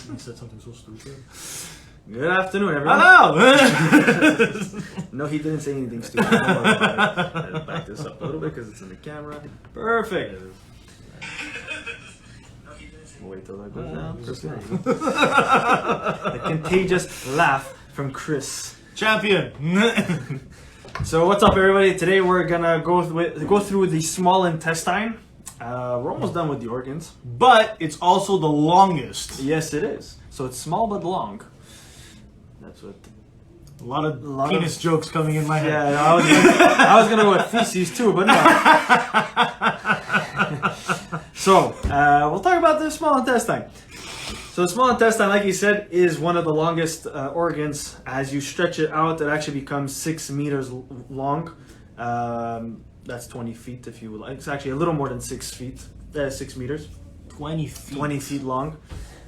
You said something so stupid. Good afternoon, everyone. Hello! No, he didn't say anything stupid. Don't worry about it. I'll back this up a little bit because it's in the camera. Perfect. Wait till that goes down. Chris the contagious laugh from Chris. Champion! So what's up, everybody? Today we're gonna go through the small intestine. We're almost done with the organs. But it's also the longest. Yes, it is. So it's small but long. That's what. A lot of penis jokes coming in my head. Yeah, I was gonna go with feces too, but no. So we'll talk about the small intestine. So the small intestine, like you said, is one of the longest organs. As you stretch it out, it actually becomes 6 meters long. That's 20 feet, if you would like. It's actually a little more than 6 feet. 6 meters. 20 feet. 20 feet long.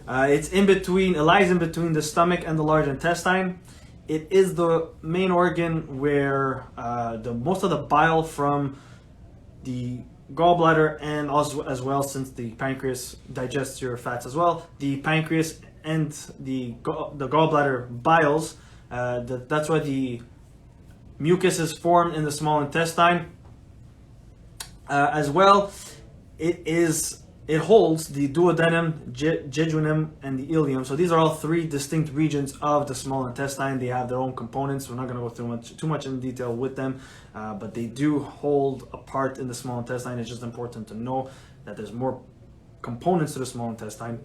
It's in between. It lies in between the stomach and the large intestine. It is the main organ where most of the bile from the gallbladder and also as well, since the pancreas digests your fats as well, the pancreas and the gallbladder biles. That's why the mucus is formed in the small intestine. As well, it holds the duodenum, jejunum, and the ileum. So these are all three distinct regions of the small intestine. They have their own components. We're not going to go through too much in detail with them, but they do hold a part in the small intestine. It's just important to know that there's more components to the small intestine.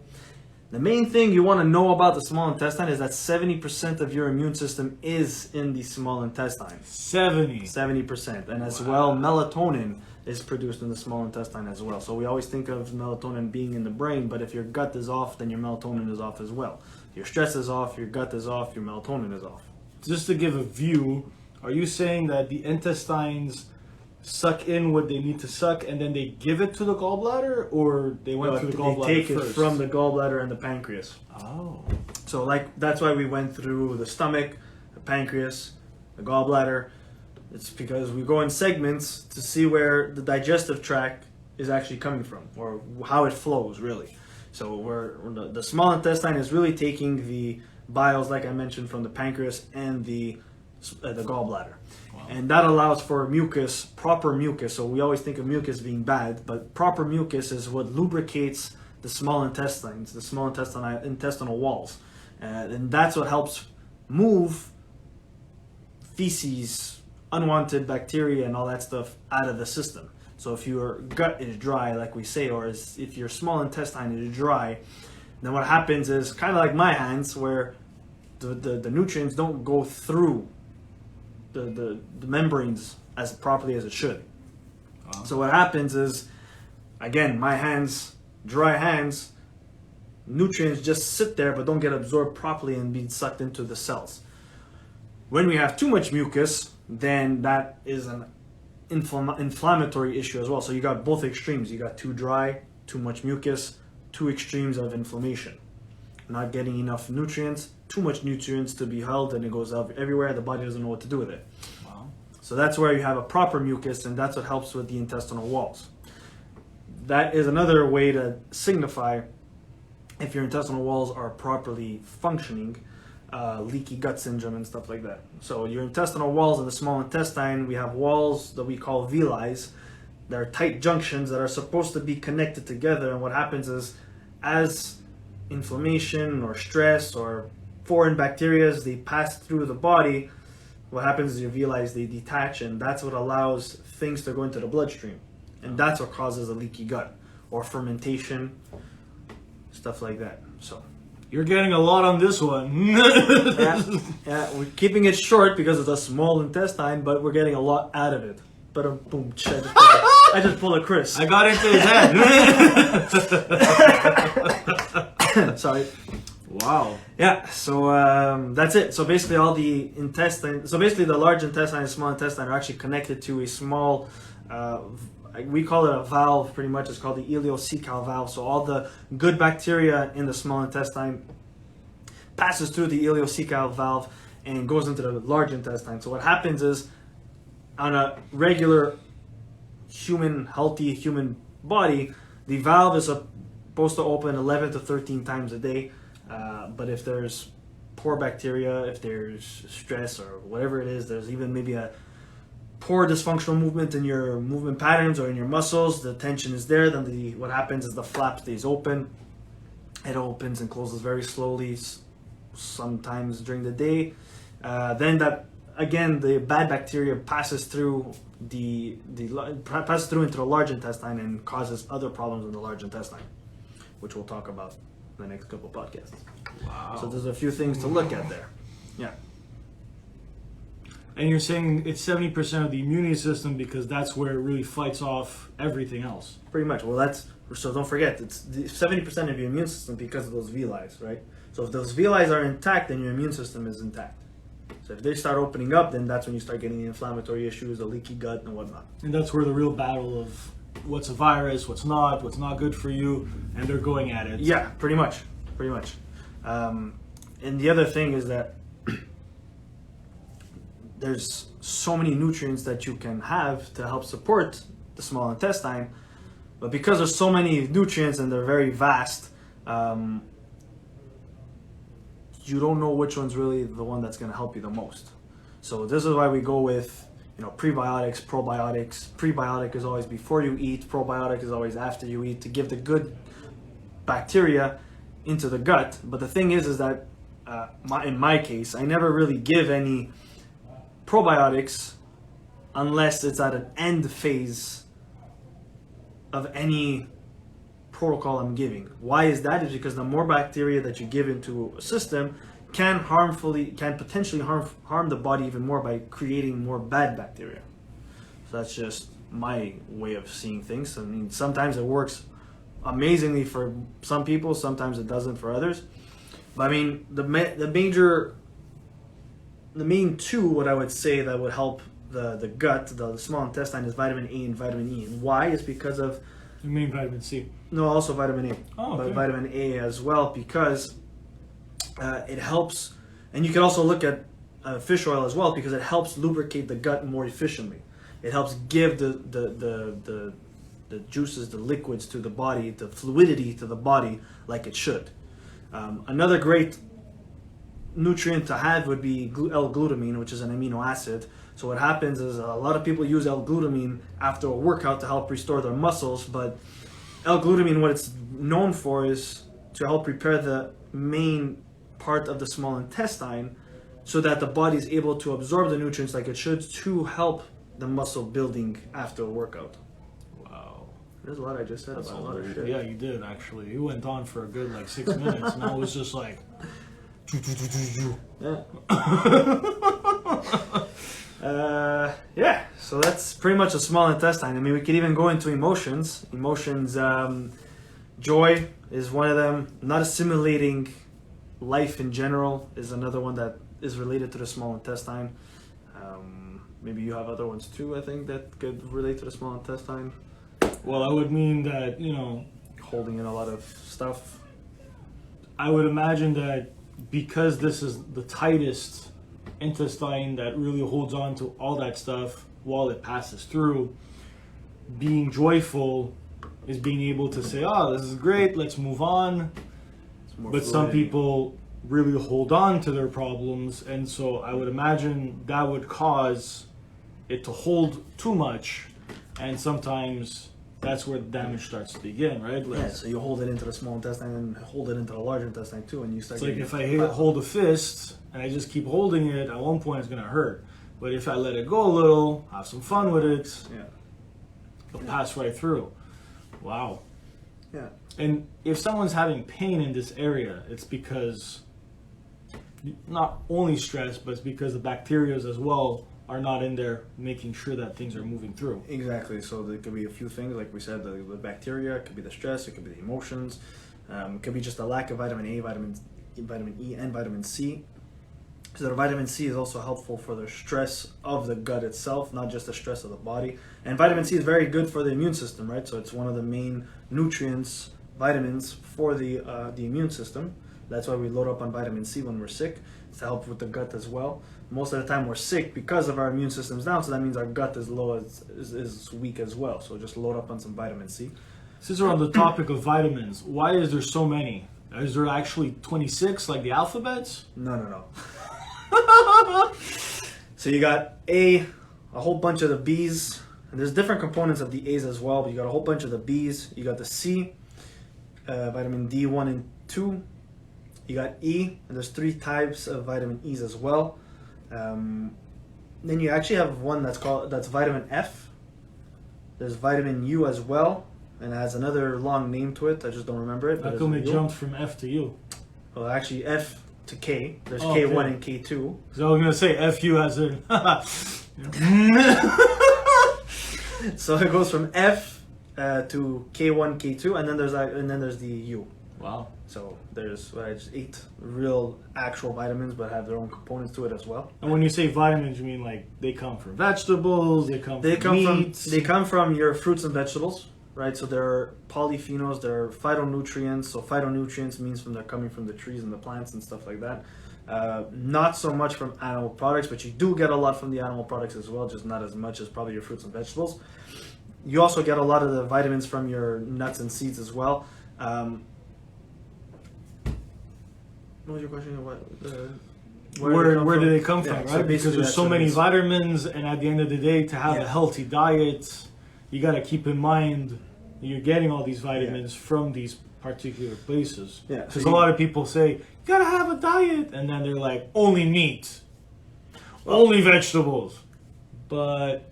The main thing you want to know about the small intestine is that 70% of your immune system is in the small intestine. 70%. And as well, melatonin is produced in the small intestine as well. So we always think of melatonin being in the brain, but if your gut is off, then your melatonin is off as well. If your stress is off, your gut is off, your melatonin is off. Just to give a view, are you saying that the intestines suck in what they need to suck and then they give it to the gallbladder, or they went through the gallbladder They take first? it from the gallbladder and the pancreas. Oh. So that's why we went through the stomach, the pancreas, the gallbladder. It's because we go in segments to see where the digestive tract is actually coming from, or how it flows, really. So the small intestine is really taking the biles, like I mentioned, from the pancreas and the gallbladder. Wow. And that allows for mucus, proper mucus. So we always think of mucus being bad, but proper mucus is what lubricates the small intestines, the small intestinal walls. And that's what helps move feces, unwanted bacteria and all that stuff out of the system. So if your gut is dry, like we say, or if your small intestine is dry, then what happens is kind of like my hands, where the nutrients don't go through the membranes as properly as it should. Wow. So what happens is, again, my hands, dry hands, nutrients just sit there but don't get absorbed properly and be sucked into the cells. When we have too much mucus, then that is an inflammatory issue as well. So you got both extremes. You got too dry, too much mucus, two extremes of inflammation. Not getting enough nutrients, too much nutrients to be held, and it goes out everywhere. The body doesn't know what to do with it. Wow. So that's where you have a proper mucus, and that's what helps with the intestinal walls. That is another way to signify if your intestinal walls are properly functioning. Leaky gut syndrome and stuff like that. So your intestinal walls in the small intestine, we have walls that we call villi. They're tight junctions that are supposed to be connected together, and what happens is, as inflammation or stress or foreign bacteria, they pass through the body, what happens is your villi, they detach, and that's what allows things to go into the bloodstream, and that's what causes a leaky gut or fermentation, stuff like that. So you're getting a lot on this one. yeah, we're keeping it short because it's a small intestine, but we're getting a lot out of it. But boom, I just pulled a Chris. I got into his head. Sorry. Wow. Yeah, so that's it. So basically all the intestine, so basically the large intestine and small intestine are actually connected to a small, we call it a valve pretty much. It's called the ileocecal valve. So all the good bacteria in the small intestine passes through the ileocecal valve and goes into the large intestine. So what happens is, on a regular healthy human body, the valve is supposed to open 11 to 13 times a day. But if there's poor bacteria, if there's stress or whatever it is, there's even maybe a poor dysfunctional movement in your movement patterns or in your muscles, the tension is there, then what happens is the flap stays open. It opens and closes very slowly, sometimes during the day. Then that again, the bad bacteria passes through passes through into the large intestine and causes other problems in the large intestine, which we'll talk about in the next couple podcasts. Wow. So there's a few things to look at there. Yeah. And you're saying it's 70% of the immunity system because that's where it really fights off everything else. Pretty much. Well, so don't forget, it's 70% of your immune system because of those villi, right? So if those villi are intact, then your immune system is intact. So if they start opening up, then that's when you start getting the inflammatory issues, a leaky gut, and whatnot. And that's where the real battle of what's a virus, what's not good for you, and they're going at it. Yeah, pretty much. And the other thing is that there's so many nutrients that you can have to help support the small intestine, but because there's so many nutrients and they're very vast, you don't know which one's really the one that's going to help you the most. So this is why we go with, prebiotics, probiotics. Prebiotic is always before you eat. Probiotic is always after you eat to give the good bacteria into the gut. But the thing is that in my case, I never really give any probiotics unless it's at an end phase of any protocol I'm giving. Why is that? Is because the more bacteria that you give into a system can potentially harm the body even more by creating more bad bacteria. So that's just my way of seeing things. I mean, sometimes it works amazingly for some people, sometimes it doesn't for others. But I mean, the main two, what I would say that would help the gut, the small intestine, is vitamin A and vitamin E. And why? Is because of... You mean vitamin C? No, also vitamin A. Oh, okay. But vitamin A as well, because it helps, and you can also look at fish oil as well, because it helps lubricate the gut more efficiently. It helps give the juices, the liquids to the body, the fluidity to the body like it should. Another great nutrient to have would be L-glutamine, which is an amino acid. So what happens is a lot of people use L-glutamine after a workout to help restore their muscles, but L-glutamine, what it's known for is to help repair the main part of the small intestine so that the body is able to absorb the nutrients like it should to help the muscle building after a workout. Wow. There's a lot I just said about a lot of shit. Yeah, you did actually. You went on for a good 6 minutes, and I was just like... Yeah. So that's pretty much a small intestine. I mean, we could even go into emotions. Joy is one of them. Not assimilating life in general is another one that is related to the small intestine. Maybe you have other ones too, I think, that could relate to the small intestine. Well, I would mean that, Holding in a lot of stuff. I would imagine that because this is the tightest intestine that really holds on to all that stuff while it passes through, being joyful is being able to say, this is great, let's move on. But some people really hold on to their problems, and so I would imagine that would cause it to hold too much, and sometimes that's where the damage starts to begin, right? So you hold it into the small intestine and hold it into the large intestine too, and you start. It's like if I hold a fist and I just keep holding it, at one point it's gonna hurt. But if I let it go a little, have some fun with it, it'll pass right through. Wow. Yeah. And if someone's having pain in this area, it's because not only stress, but it's because the bacteria as well are not in there making sure that things are moving through. Exactly. So there could be a few things, like we said, the bacteria, it could be the stress, it could be the emotions, it could be just a lack of vitamin A, vitamin E, and vitamin C. So the vitamin C is also helpful for the stress of the gut itself, not just the stress of the body. And vitamin C is very good for the immune system, right? So it's one of the main nutrients, vitamins for the immune system. That's why we load up on vitamin C when we're sick. It's to help with the gut as well. Most of the time we're sick because of our immune system's down, so that means our gut is low, is weak as well. So just load up on some vitamin C. Since we're on the topic of vitamins, why is there so many? Is there actually 26 like the alphabets? No. So you got a whole bunch of the B's, and there's different components of the A's as well, but you got a whole bunch of the B's. You got the C, vitamin D1 and 2. You got E, and there's 3 types of vitamin E's as well. Then you actually have one that's vitamin F. There's vitamin U as well, and it has another long name to it. I just don't remember it. How come it jumped from F to U? Well, actually, F to K. There's Oh, K1 okay. and K2. Because I was gonna say FU as in. So it goes from F to K1, K2, and then there's the U. Wow. So there's 8 real actual vitamins, but have their own components to it as well. And when you say vitamins, you mean like they come from vegetables, they come from meats? They come from your fruits and vegetables, right? So they're polyphenols, they're phytonutrients. So phytonutrients means they're coming from the trees and the plants and stuff like that. Not so much from animal products, but you do get a lot from the animal products as well, just not as much as probably your fruits and vegetables. You also get a lot of the vitamins from your nuts and seeds as well. What was your question? Where do they come from, Yeah, right? so Because basically there's that's so what it many is. vitamins, and at the end of the day, to have Yeah. a healthy diet, you got to keep in mind that you're getting all these vitamins from these particular places. Yeah, so Because you- a lot of people say, you got to have a diet, and then they're like, only meat, only vegetables. But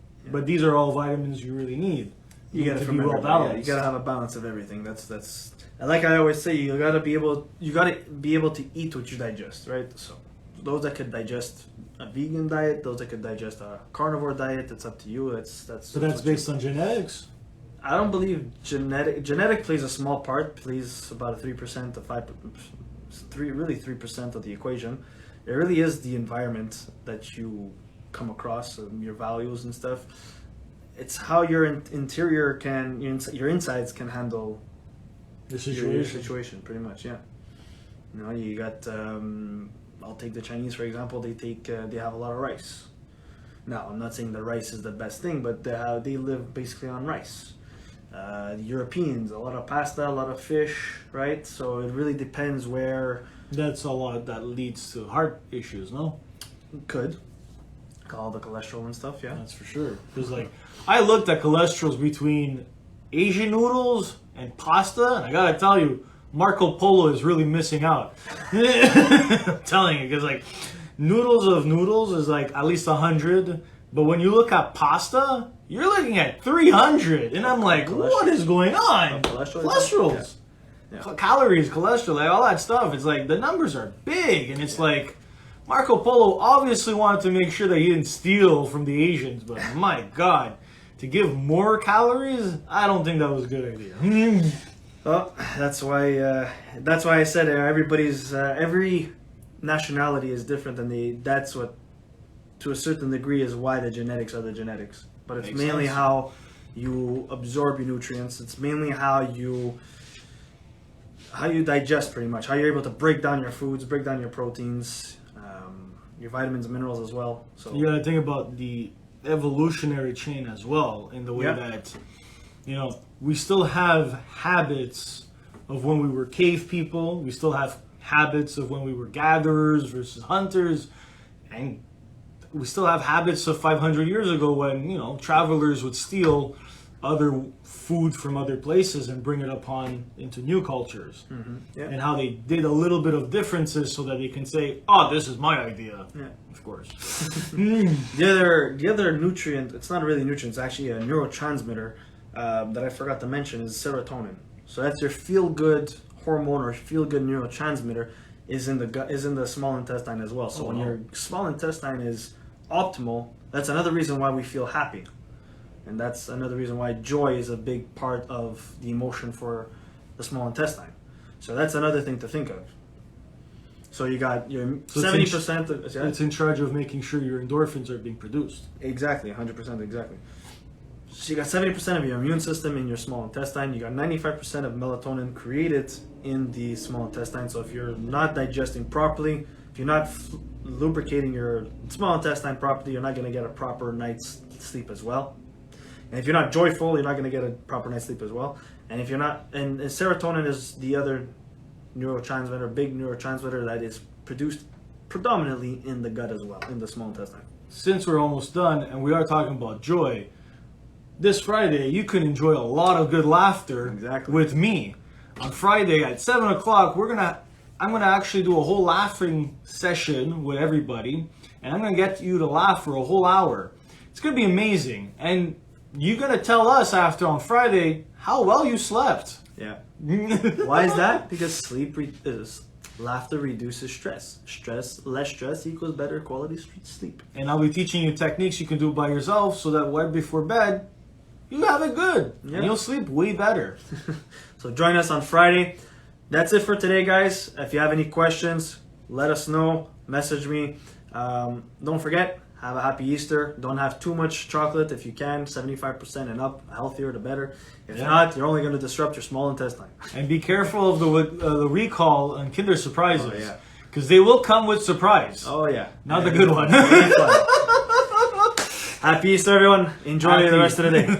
these are all vitamins you really need. You need gotta to be well remember, yeah, you balanced. gotta have a balance of everything. That's and like I always say, you gotta be able to eat what you digest, right? So those that could digest a vegan diet, those that could digest a carnivore diet, it's up to you. So that's based on genetics? I don't believe genetic plays a small part. Plays about 3% to 3% of the equation. It really is the environment that you come across, your values and stuff. It's how your interior your insides can handle The your situation. situation, pretty much. Yeah. You know, you got. I'll take the Chinese for example. They have a lot of rice. Now, I'm not saying the rice is the best thing, but they live basically on rice. The Europeans, a lot of pasta, a lot of fish, right? So it really depends where. That's a lot that leads to heart issues, no? Could. All the cholesterol and stuff, yeah. That's for sure. Because like, I looked at cholesterols between Asian noodles and pasta, and I gotta tell you, Marco Polo is really missing out. I'm telling you, because like, noodles of noodles is like at least 100, but when you look at pasta, you're looking at 300, and I'm like, what is going on? Cholesterol? Cholesterols, Yeah. calories, cholesterol, like all that stuff. It's like the numbers are big, and it's like. Marco Polo obviously wanted to make sure that he didn't steal from the Asians, but my God, to give more calories, I don't think that was a good idea. Well, that's why I said every nationality is different, and that's what, to a certain degree, is why the genetics are the genetics. But it's Makes mainly sense. how you absorb your nutrients. It's mainly how you digest, pretty much. How you're able to break down your foods, break down your proteins, your vitamins and minerals as well. So You gotta think about the evolutionary chain as well, in the way Yeah. that, we still have habits of when we were cave people, we still have habits of when we were gatherers versus hunters, and we still have habits of 500 years ago when, travelers would steal other food from other places and bring it upon into new cultures. yeah. And how they did a little bit of differences so that they can say, oh, this is my idea. Yeah. Of course. The other nutrient, it's not really a nutrient, it's actually a neurotransmitter that I forgot to mention, is serotonin. So that's your feel-good hormone or feel-good neurotransmitter is in the gut, is in the small intestine as well. So Oh, when wow. your small intestine is optimal, that's another reason why we feel happy. And that's another reason why joy is a big part of the emotion for the small intestine. So that's another thing to think of. So you got your So 70%. It's in charge of making sure your endorphins are being produced. Exactly, 100%, exactly. So you got 70% of your immune system in your small intestine. You got 95% of melatonin created in the small intestine. So if you're not digesting properly, if you're not lubricating your small intestine properly, you're not going to get a proper night's sleep as well. And if you're not joyful, you're not going to get a proper night's sleep as well. And if you're not, and serotonin is the other neurotransmitter, big neurotransmitter that is produced predominantly in the gut as well, in the small intestine. Since we're almost done and we are talking about joy, this Friday you can enjoy a lot of good laughter with me. On Friday at 7 o'clock, I'm gonna actually do a whole laughing session with everybody, and I'm gonna get you to laugh for a whole hour. It's gonna be amazing, and you're gonna tell us after on Friday how well you slept. Yeah. Why is that? Because laughter reduces stress. Less stress equals better quality sleep. And I'll be teaching you techniques you can do by yourself, so that right before bed, you have it good, and you'll sleep way better. So join us on Friday. That's it for today, guys. If you have any questions, let us know. Message me. Don't forget, have a happy Easter. Don't have too much chocolate if you can. 75% and up. Healthier the better. If not, you're only going to disrupt your small intestine. And be careful of the recall on Kinder Surprises. Oh, yeah. Because they will come with surprise. Oh, yeah. Not the good one. Happy Easter, everyone. Enjoy the rest of the day.